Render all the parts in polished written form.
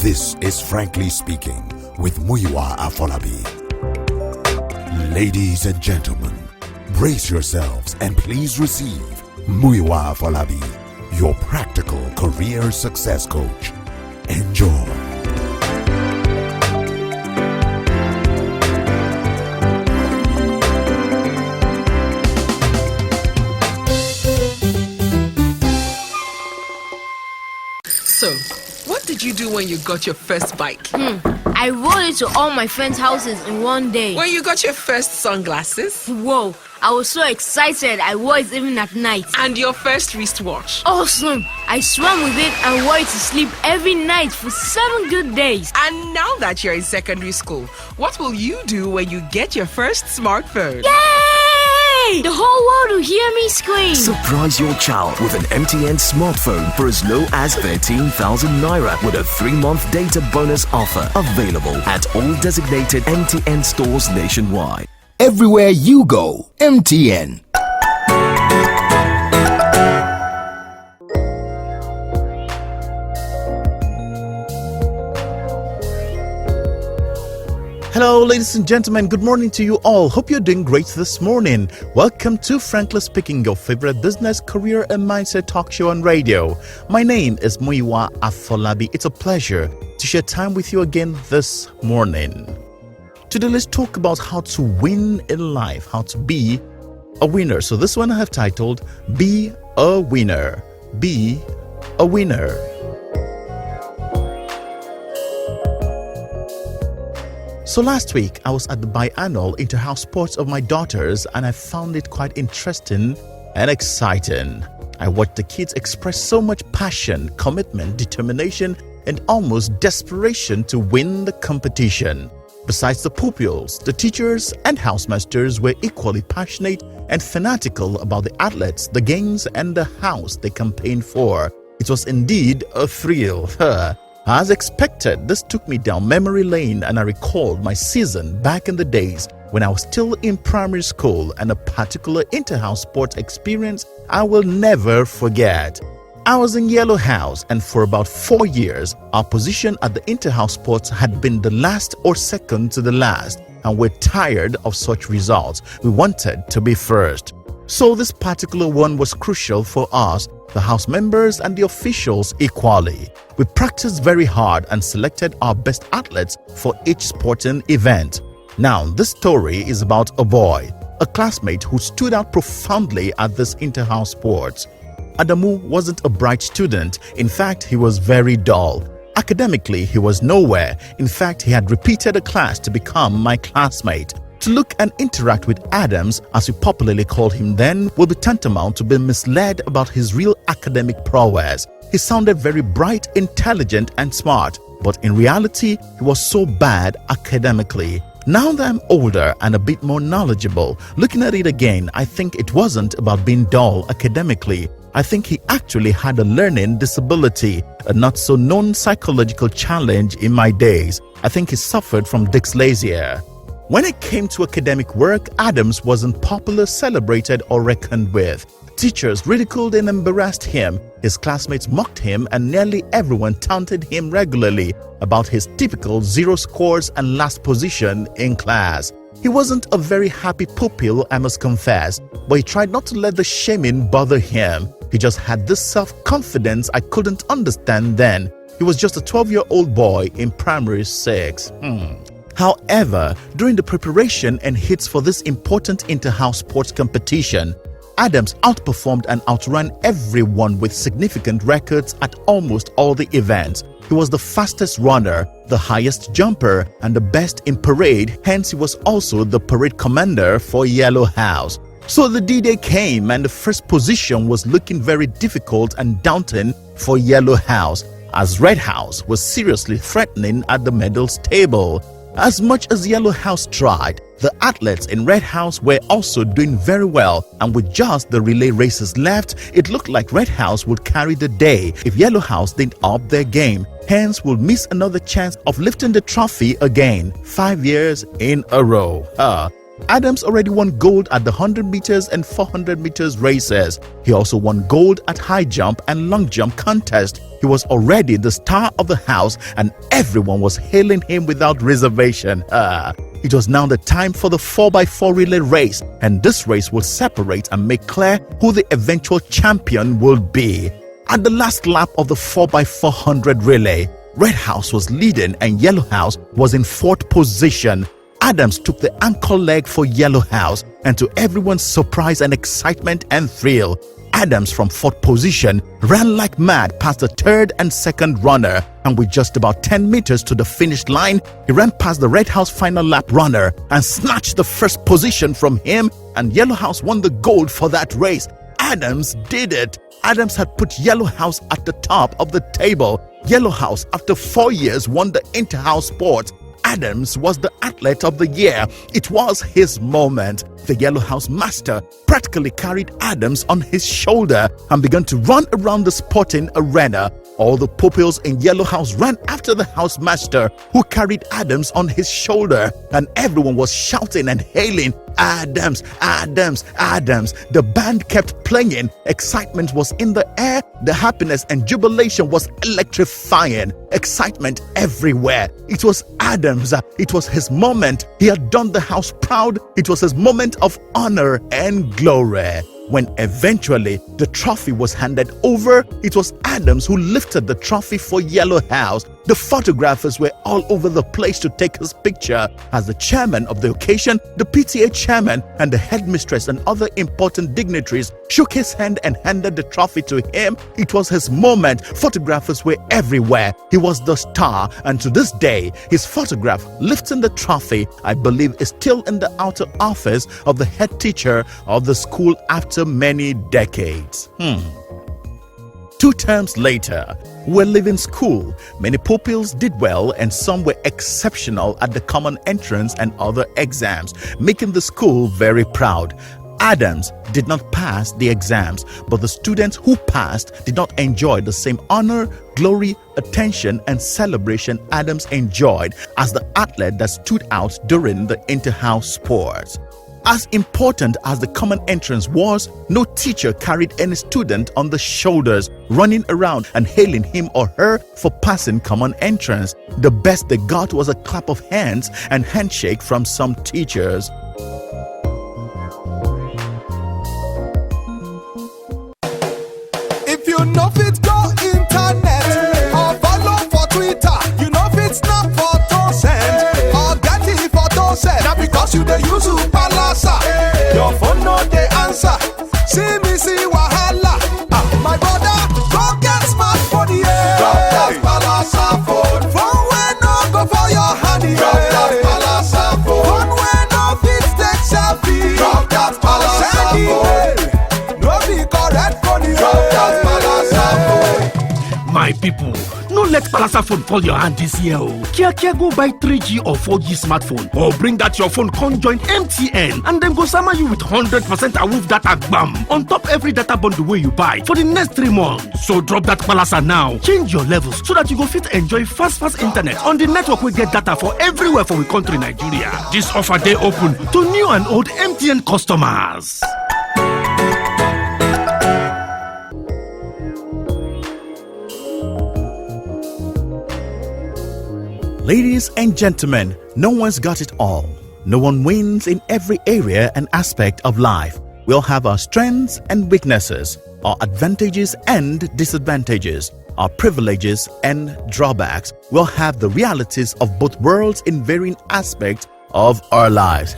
This is Frankly Speaking with Muyiwa Afolabi. Ladies and gentlemen, brace yourselves and please receive Muyiwa Afolabi, your practical career success coach. Enjoy. So, what did you do when you got your first bike? I rode it to all my friends' houses in one day. When you got your first sunglasses? Whoa, I was so excited I wore it even at night. And your first wristwatch? Awesome! I swam with it and wore it to sleep every night for 7 good days. And now that you're in secondary school, what will you do when you get your first smartphone? Yay! The whole world will hear me scream. Surprise your child with an MTN smartphone for as low as 13,000 naira with a 3-month data bonus offer. Available at all designated MTN stores nationwide. Everywhere you go, MTN. Hello, ladies and gentlemen. Good morning to you all. Hope you're doing great this morning. Welcome to Frankly Speaking, your favorite business, career, and mindset talk show on radio. My name is Muyiwa Afolabi. It's a pleasure to share time with you again this morning. Today, let's talk about how to win in life, how to be a winner. So this one I have titled, Be a Winner. Be a Winner. So last week, I was at the biannual inter-house sports of my daughters and I found it quite interesting and exciting. I watched the kids express so much passion, commitment, determination, and almost desperation to win the competition. Besides the pupils, the teachers and housemasters were equally passionate and fanatical about the athletes, the games, and the house they campaigned for. It was indeed a thrill. As expected, this took me down memory lane and I recalled my season back in the days when I was still in primary school and a particular inter-house sports experience I will never forget. I was in Yellow House and for about 4 years, our position at the inter-house sports had been the last or second to the last and we're tired of such results. We wanted to be first. So this particular one was crucial for us, the house members and the officials equally. We practiced very hard and selected our best athletes for each sporting event. Now, this story is about a boy, a classmate who stood out profoundly at this inter-house sports. Adamu wasn't a bright student. In fact, he was very dull. Academically, he was nowhere. In fact, he had repeated a class to become my classmate. To look and interact with Adams, as we popularly called him then, will be tantamount to being misled about his real academic prowess. He sounded very bright, intelligent, and smart, but in reality, he was so bad academically. Now that I'm older and a bit more knowledgeable, looking at it again, I think it wasn't about being dull academically. I think he actually had a learning disability, a not so known psychological challenge in my days. I think he suffered from dyslexia. When it came to academic work, Adams wasn't popular, celebrated, or reckoned with. Teachers ridiculed and embarrassed him, his classmates mocked him, and nearly everyone taunted him regularly about his typical 0 scores and last position in class. He wasn't a very happy pupil, I must confess, but he tried not to let the shaming bother him. He just had this self-confidence I couldn't understand then. He was just a 12-year-old boy in primary 6. However, during the preparation and hits for this important inter-house sports competition, Adams outperformed and outran everyone with significant records at almost all the events. He was the fastest runner, the highest jumper, and the best in parade, hence he was also the parade commander for Yellow House. So the D-Day came and the first position was looking very difficult and daunting for Yellow House, as Red House was seriously threatening at the medals table. As much as Yellow House tried, the athletes in Red House were also doing very well, and with just the relay races left, it looked like Red House would carry the day if Yellow House didn't up their game. Hence, will miss another chance of lifting the trophy again, 5 years in a row. Adams already won gold at the 100 meters and 400 meters races. He also won gold at high jump and long jump contest. He was already the star of the house and everyone was hailing him without reservation. It was now the time for the 4x4 relay race, and this race will separate and make clear who the eventual champion will be. At the last lap of the 4x400 relay, Red House was leading and Yellow House was in fourth position. Adams took the anchor leg for Yellow House, and to everyone's surprise and excitement and thrill, Adams from fourth position ran like mad past the third and second runner, and with just about 10 meters to the finish line, he ran past the Red House final lap runner and snatched the first position from him, and Yellow House won the gold for that race. Adams did it. Adams had put Yellow House at the top of the table. Yellow House, after 4 years, won the Inter-House Sports. Adams was the athlete of the year. It was his moment. The Yellow House master practically carried Adams on his shoulder and began to run around the sporting arena. All the pupils in Yellow House ran after the house master, who carried Adams on his shoulder, and everyone was shouting and hailing, "Adams, Adams, Adams." The band kept playing. Excitement was in the air. The happiness and jubilation was electrifying. Excitement everywhere. It was Adams. It was his moment. He had done the house proud. It was his moment of honor and glory. When eventually the trophy was handed over, it was Adams who lifted the trophy for Yellow House. The photographers were all over the place to take his picture. As the chairman of the occasion, the PTA chairman and the headmistress and other important dignitaries shook his hand and handed the trophy to him. It was his moment. Photographers were everywhere. He was the star, and to this day, his photograph lifting the trophy, I believe, is still in the outer office of the head teacher of the school after many decades. 2 terms later, we're leaving school. Many pupils did well and some were exceptional at the common entrance and other exams, making the school very proud. Adams did not pass the exams, but the students who passed did not enjoy the same honor, glory, attention, and celebration Adams enjoyed as the athlete that stood out during the inter-house sports. As important as the common entrance was, no teacher carried any student on the shoulders, running around and hailing him or her for passing common entrance. The best they got was a clap of hands and handshake from some teachers. If you know fit go internet or follow for Twitter, you know fit snap photo send or get it photo send. Now because you dey use Palasa, your phone no dey answer. See me see wahala. My brother, go get smartphone, yeah. Drop that Palasa phone. Phone wey no go for your hand, yeah. Drop that Palasa phone. Phone wey no fit take selfie. Drop that Palasa phone. No be correct phone, yeah. Drop that Palasa phone. My people, no let Palasa phone fall your hand this year. Kia go buy 3G or 4G smartphone, or bring that your phone join MTN, and then go summer you with 100% awoof data bam on top every data bundle way you buy for the next 3 months. So drop that Palasa now, change your levels so that you go fit enjoy fast internet on the network we get data for everywhere for we country Nigeria. This offer day open to new and old MTN customers. Ladies and gentlemen, no one's got it all. No one wins in every area and aspect of life. We all have our strengths and weaknesses, our advantages and disadvantages, our privileges and drawbacks. We all have the realities of both worlds in varying aspects of our lives.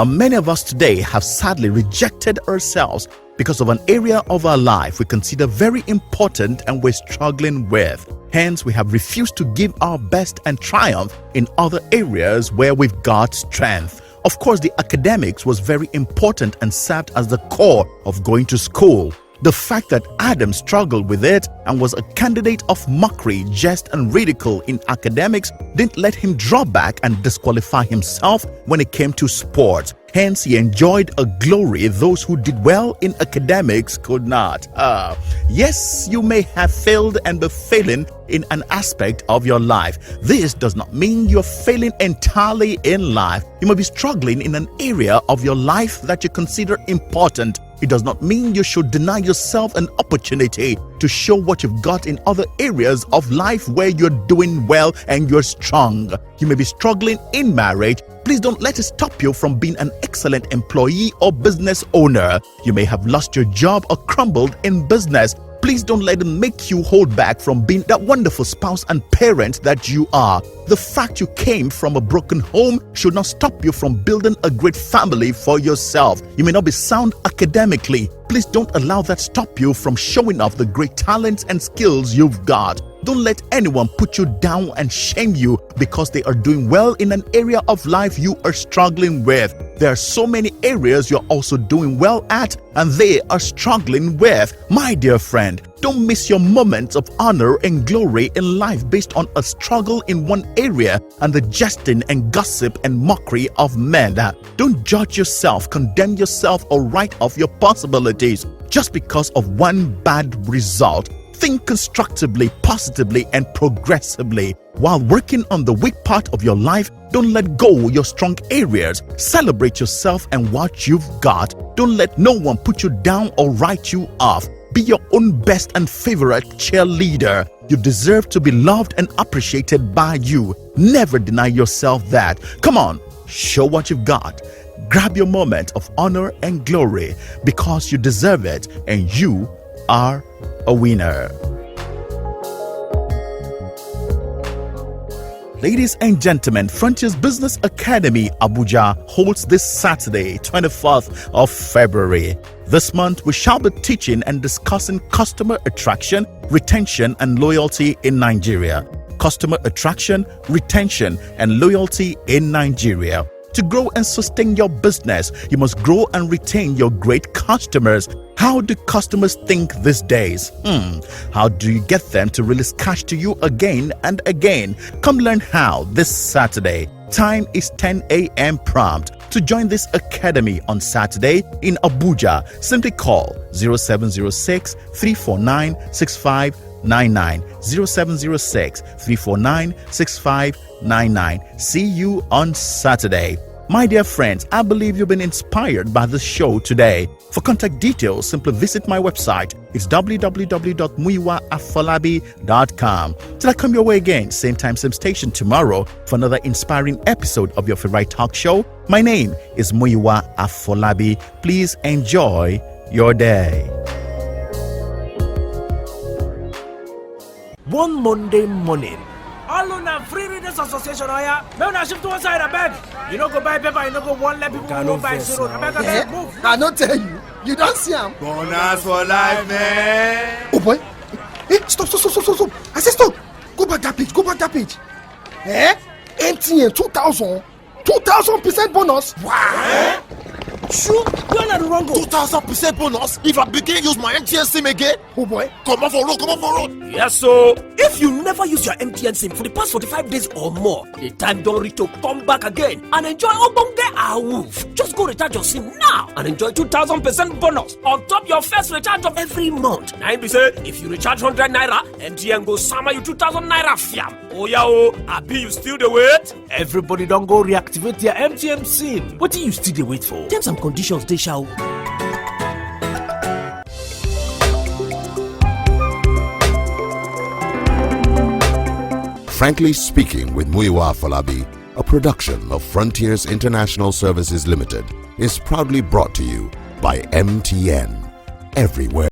Many of us today have sadly rejected ourselves because of an area of our life we consider very important and we're struggling with. Hence, we have refused to give our best and triumph in other areas where we've got strength. Of course, the academics was very important and served as the core of going to school. The fact that Adam struggled with it and was a candidate of mockery, jest, and ridicule in academics didn't let him draw back and disqualify himself when it came to sports. Hence, he enjoyed a glory those who did well in academics could not. Yes, you may have failed and be failing in an aspect of your life. This does not mean you're failing entirely in life. You may be struggling in an area of your life that you consider important. It does not mean you should deny yourself an opportunity to show what you've got in other areas of life where you're doing well and you're strong. You may be struggling in marriage. Please don't let it stop you from being an excellent employee or business owner. You may have lost your job or crumbled in business. Please don't let it make you hold back from being that wonderful spouse and parent that you are. The fact you came from a broken home should not stop you from building a great family for yourself. You may not be sound academically. Please don't allow that stop you from showing off the great talents and skills you've got. Don't let anyone put you down and shame you because they are doing well in an area of life you are struggling with. There are so many areas you're also doing well at and they are struggling with. My dear friend, don't miss your moments of honor and glory in life based on a struggle in one area and the jesting and gossip and mockery of men. Don't judge yourself, condemn yourself, or write off your possibilities just because of one bad result. Think constructively, positively, and progressively. While working on the weak part of your life, don't let go your strong areas. Celebrate yourself and what you've got. Don't let no one put you down or write you off. Be your own best and favorite cheerleader. You deserve to be loved and appreciated by you. Never deny yourself that. Come on, show what you've got. Grab your moment of honor and glory because you deserve it and you are a winner. Ladies and gentlemen, Frontiers Business Academy Abuja holds this Saturday, 24th of February. This month, we shall be teaching and discussing customer attraction, retention, and loyalty in Nigeria. Customer attraction, retention, and loyalty in Nigeria. To grow and sustain your business, you must grow and retain your great customers. How do customers think these days? How do you get them to release cash to you again and again? Come learn how this Saturday. Time is 10 a.m. prompt. To join this academy on Saturday in Abuja, simply call 0706 349 6599. 0706 349 6599. See you on Saturday. My dear friends, I believe you've been inspired by this show today. For contact details, simply visit my website. It's www.muyiwaafolabi.com. Till I come your way again, same time, same station tomorrow for another inspiring episode of your favorite talk show. My name is Muyiwa Afolabi. Please enjoy your day. One Monday morning, all on a free readers association, may not shift to one side of bed. You don't go buy paper, you don't go one let people go buy zero. Move. I don't tell you. You don't see him. Bonus for life, man. Oh boy. Hey, stop. I said stop. Go back that page. MTN 2,000% bonus. Wow. Sure, you're not wrong. 2,000% bonus if I begin use my MTN SIM again. Oh boy. Come on for road. Yes, so if you never use your MTN SIM for the past 45 days or more, the time don't reach to come back again and enjoy Obonge Awoof. Just go recharge your SIM now and enjoy 2,000% bonus on top your first recharge of every month. Now be say if you recharge 100 naira, MTN go summer you 2,000 naira fiam. Oh yeah, Abi you still the wait? Everybody don't go reactivate their MTN SIM. What do you still the wait for? Terms and conditions they shall. Frankly Speaking with Muyiwa Afolabi, a production of Frontiers International Services Limited, is proudly brought to you by MTN. Everywhere.